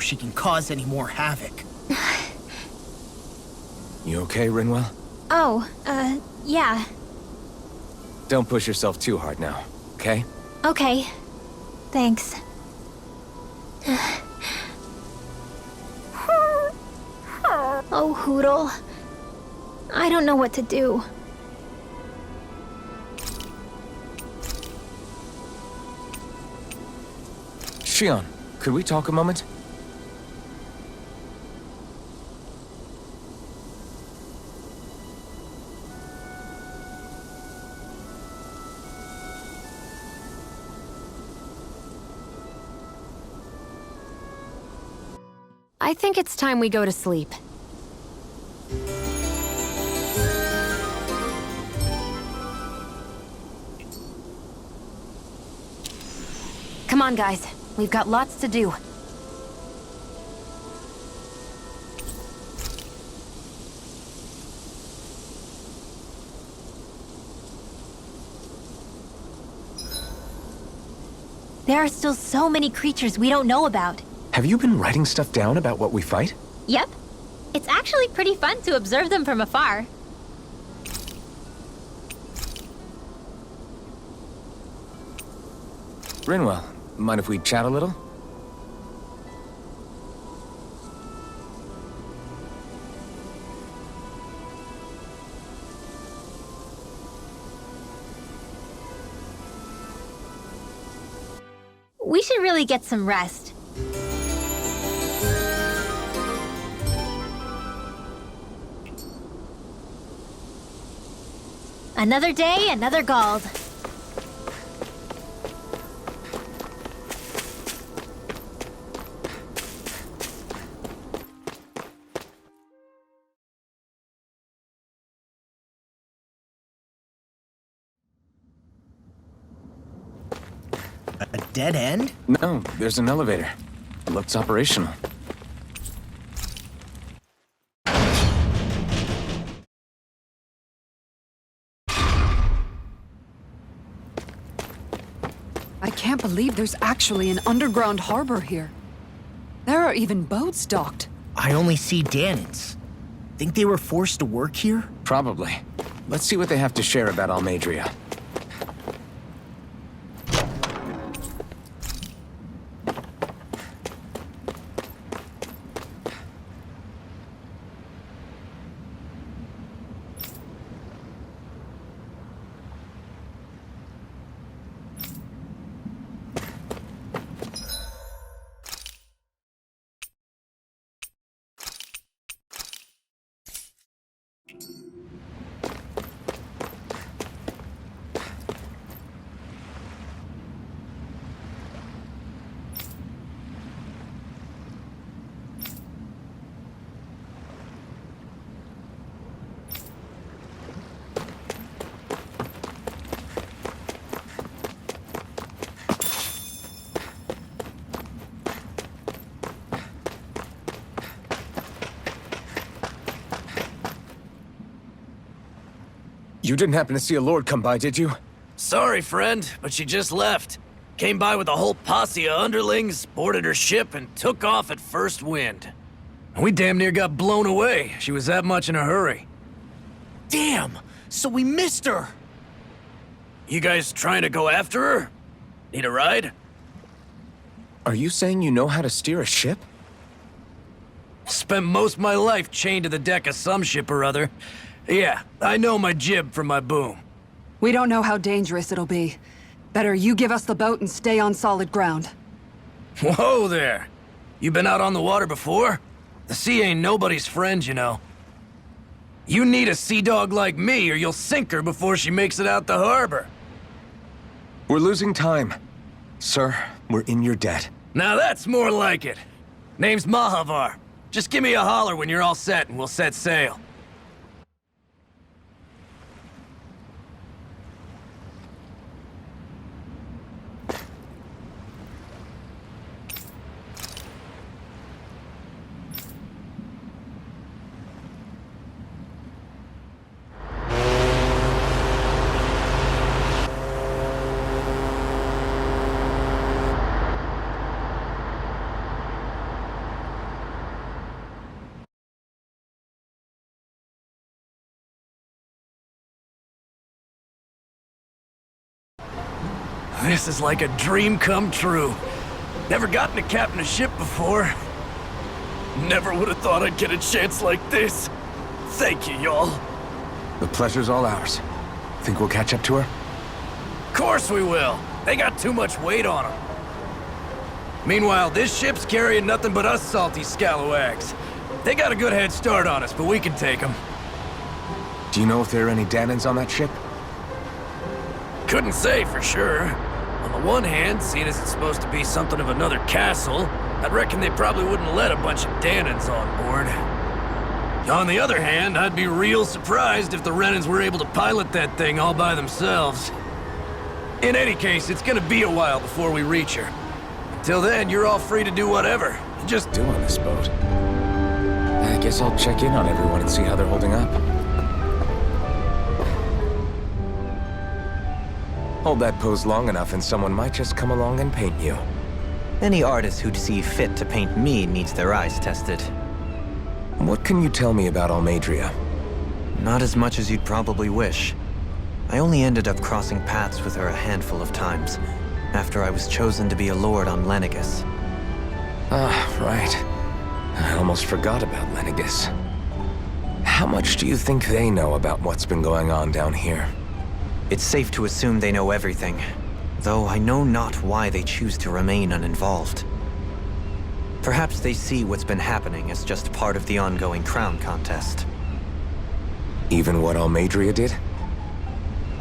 she can cause any more havoc. You okay, Rinwell? Oh, yeah. Don't push yourself too hard now, okay? Okay. Thanks. Oh, Hootle. I don't know what to do. Shion, could we talk a moment? I think it's time we go to sleep. Come on, guys. We've got lots to do. There are still so many creatures we don't know about. Have you been writing stuff down about what we fight? Yep. It's actually pretty fun to observe them from afar. Rinwell, mind if we chat a little? We should really get some rest. Another day, another Gald. A dead end? No, there's an elevator. It looks operational. I can't believe there's actually an underground harbor here. There are even boats docked. I only see Dahnans. Think they were forced to work here? Probably. Let's see what they have to share about Almeidrea. You didn't happen to see a lord come by, did you? Sorry, friend, but she just left. Came by with a whole posse of underlings, boarded her ship, and took off at first wind. We damn near got blown away. She was that much in a hurry. Damn! So we missed her! You guys trying to go after her? Need a ride? Are you saying you know how to steer a ship? Spent most of my life chained to the deck of some ship or other. Yeah, I know my jib from my boom. We don't know how dangerous it'll be. Better you give us the boat and stay on solid ground. Whoa there! You been out on the water before? The sea ain't nobody's friend, you know. You need a sea dog like me or you'll sink her before she makes it out the harbor. We're losing time. Sir, we're in your debt. Now that's more like it. Name's Mahavar. Just give me a holler when you're all set and we'll set sail. This is like a dream come true. Never gotten to captain a ship before. Never would have thought I'd get a chance like this. Thank you, y'all. The pleasure's all ours. Think we'll catch up to her? Of course we will. They got too much weight on them. Meanwhile, this ship's carrying nothing but us salty scalawags. They got a good head start on us, but we can take them. Do you know if there are any Danans on that ship? Couldn't say for sure. On the one hand, seeing as it's supposed to be something of another castle, I'd reckon they probably wouldn't let a bunch of Danans on board. On the other hand, I'd be real surprised if the Renans were able to pilot that thing all by themselves. In any case, it's gonna be a while before we reach her. Till then, you're all free to do whatever. Just Do on this boat. I guess I'll check in on everyone and see how they're holding up. Hold that pose long enough and someone might just come along and paint you. Any artist who'd see fit to paint me needs their eyes tested. What can you tell me about Almeidrea? Not as much as you'd probably wish. I only ended up crossing paths with her a handful of times, after I was chosen to be a lord on Lenegus. Ah, right. I almost forgot about Lenegus. How much do you think they know about what's been going on down here? It's safe to assume they know everything, though I know not why they choose to remain uninvolved. Perhaps they see what's been happening as just part of the ongoing crown contest. Even what Almeidrea did?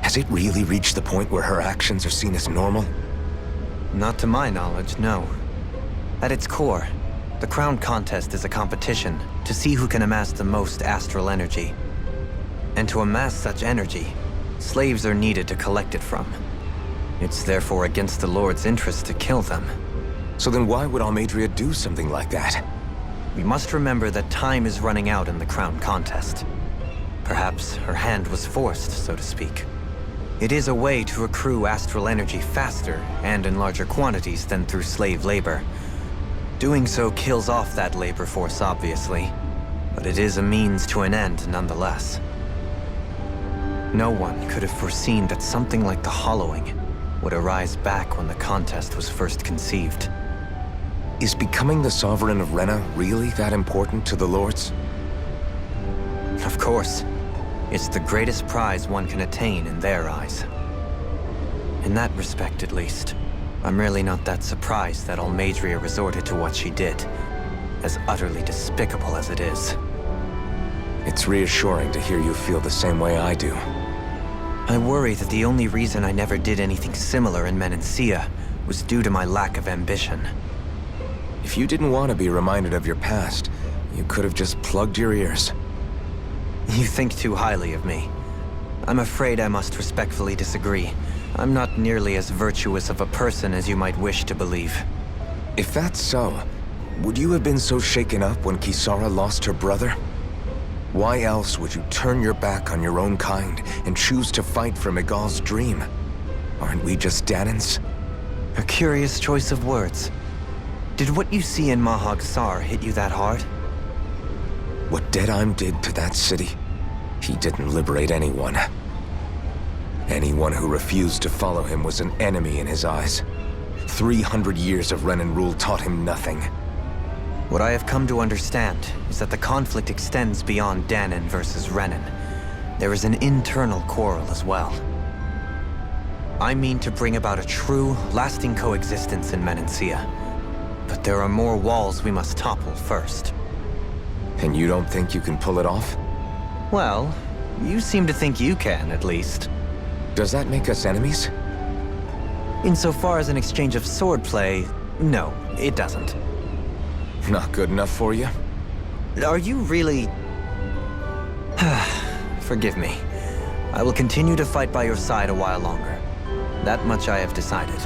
Has it really reached the point where her actions are seen as normal? Not to my knowledge, no. At its core, the crown contest is a competition to see who can amass the most astral energy. And to amass such energy, slaves are needed to collect it from. It's therefore against the Lord's interest to kill them. So then why would Almeidrea do something like that? We must remember that time is running out in the crown contest. Perhaps her hand was forced, so to speak. It is a way to accrue astral energy faster and in larger quantities than through slave labor. Doing so kills off that labor force, obviously, but it is a means to an end nonetheless. No one could have foreseen that something like the Hollowing would arise back when the contest was first conceived. Is becoming the Sovereign of Rena really that important to the Lords? Of course. It's the greatest prize one can attain in their eyes. In that respect, at least, I'm really not that surprised that Almeidrea resorted to what she did, as utterly despicable as it is. It's reassuring to hear you feel the same way I do. I worry that the only reason I never did anything similar in Menancia was due to my lack of ambition. If you didn't want to be reminded of your past, you could have just plugged your ears. You think too highly of me. I'm afraid I must respectfully disagree. I'm not nearly as virtuous of a person as you might wish to believe. If that's so, would you have been so shaken up when Kisara lost her brother? Why else would you turn your back on your own kind and choose to fight for Miguel's dream? Aren't we just Danans? A curious choice of words. Did what you see in Mahag Sar hit you that hard? What Deadheim did to that city, he didn't liberate anyone. Anyone who refused to follow him was an enemy in his eyes. 300 years of Renan rule taught him nothing. What I have come to understand is that the conflict extends beyond Danan versus Renan. There is an internal quarrel as well. I mean to bring about a true, lasting coexistence in Menancia. But there are more walls we must topple first. And you don't think you can pull it off? Well, you seem to think you can, at least. Does that make us enemies? Insofar as an exchange of swordplay, no, it doesn't. Not good enough for you? Are you really... Forgive me. I will continue to fight by your side a while longer. That much I have decided.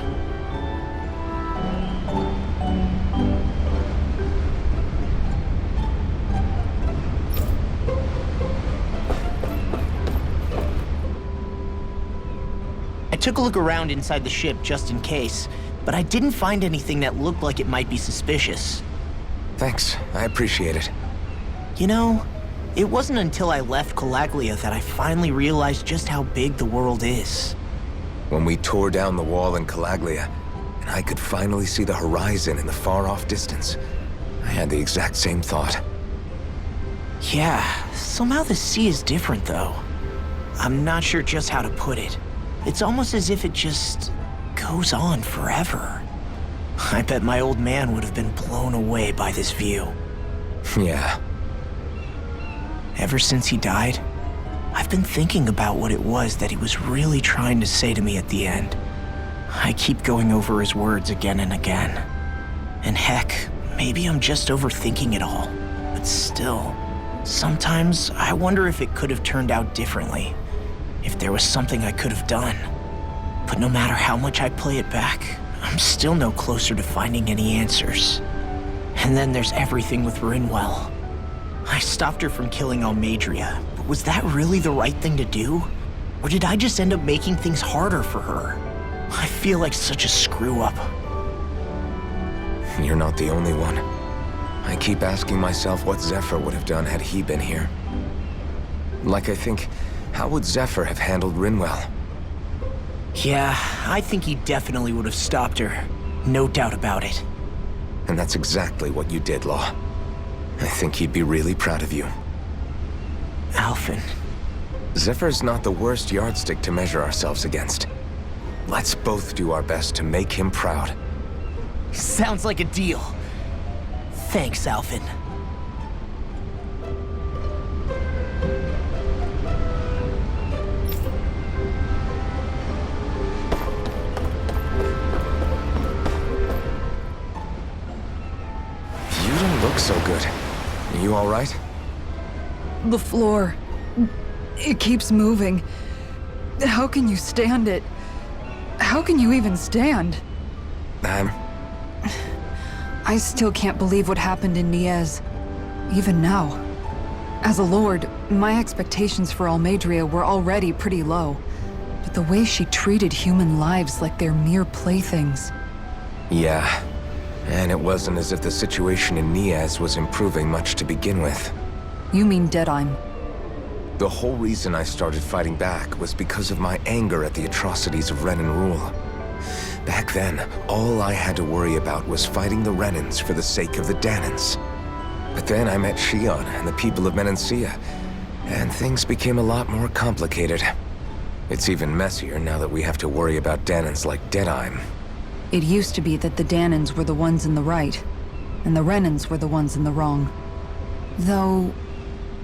I took a look around inside the ship just in case, but I didn't find anything that looked like it might be suspicious. Thanks, I appreciate it. You know, it wasn't until I left Calaglia that I finally realized just how big the world is. When we tore down the wall in Calaglia, and I could finally see the horizon in the far-off distance, I had the exact same thought. Yeah, somehow the sea is different though. I'm not sure just how to put it. It's almost as if it just goes on forever. I bet my old man would have been blown away by this view. Yeah. Ever since he died, I've been thinking about what it was that he was really trying to say to me at the end. I keep going over his words again and again. And heck, maybe I'm just overthinking it all. But still, sometimes I wonder if it could have turned out differently. If there was something I could have done. But no matter how much I play it back, I'm still no closer to finding any answers. And then there's everything with Rinwell. I stopped her from killing Almeidrea, but was that really the right thing to do? Or did I just end up making things harder for her? I feel like such a screw-up. You're not the only one. I keep asking myself what Zephyr would have done had he been here. Like I think, how would Zephyr have handled Rinwell? Yeah, I think he definitely would have stopped her. No doubt about it. And that's exactly what you did, Law. I think he'd be really proud of you. Alphen. Zephyr's not the worst yardstick to measure ourselves against. Let's both do our best to make him proud. Sounds like a deal. Thanks, Alphen. You don't look so good. Are you all right? The floor. It keeps moving. How can you stand it? How can you even stand? I still can't believe what happened in Niez. Even now. As a lord, my expectations for Almeidrea were already pretty low. But the way she treated human lives like they're mere playthings. Yeah. And it wasn't as if the situation in Niez was improving much to begin with. You mean Deadheim? The whole reason I started fighting back was because of my anger at the atrocities of Renan rule. Back then, all I had to worry about was fighting the Renans for the sake of the Danans. But then I met Shion and the people of Menancia, and things became a lot more complicated. It's even messier now that we have to worry about Danans like Deadheim. It used to be that the Danans were the ones in the right, and the Renans were the ones in the wrong. Though,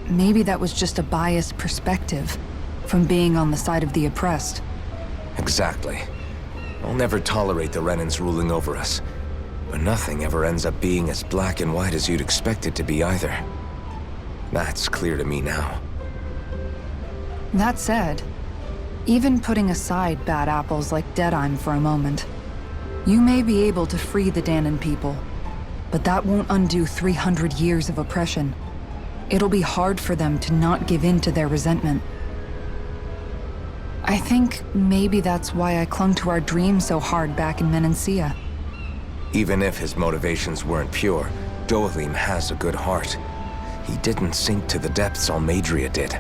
maybe that was just a biased perspective from being on the side of the oppressed. Exactly. I'll never tolerate the Renans ruling over us. But nothing ever ends up being as black and white as you'd expect it to be either. That's clear to me now. That said, even putting aside bad apples like Deadheim for a moment, you may be able to free the Danan people, but that won't undo 300 years of oppression. It'll be hard for them to not give in to their resentment. I think maybe that's why I clung to our dream so hard back in Menancia. Even if his motivations weren't pure, Dohalim has a good heart. He didn't sink to the depths Almeidrea did.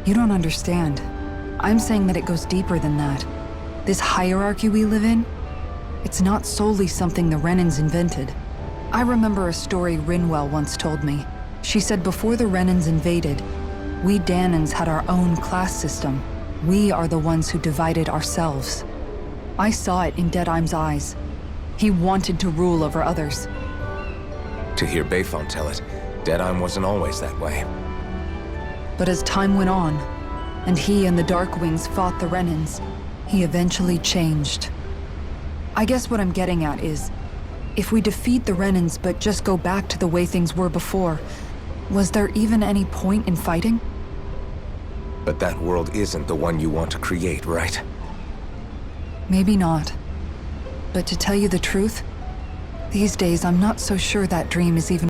You don't understand. I'm saying that it goes deeper than that. This hierarchy we live in, it's not solely something the Renans invented. I remember a story Rinwell once told me. She said before the Renans invaded, we Danans had our own class system. We are the ones who divided ourselves. I saw it in Deadheim's eyes. He wanted to rule over others. To hear Bayfont tell it, Deadheim wasn't always that way. But as time went on, and he and the Darkwings fought the Renans, he eventually changed. I guess what I'm getting at is, if we defeat the Renans but just go back to the way things were before, was there even any point in fighting? But that world isn't the one you want to create, right? Maybe not. But to tell you the truth, these days I'm not so sure that dream is even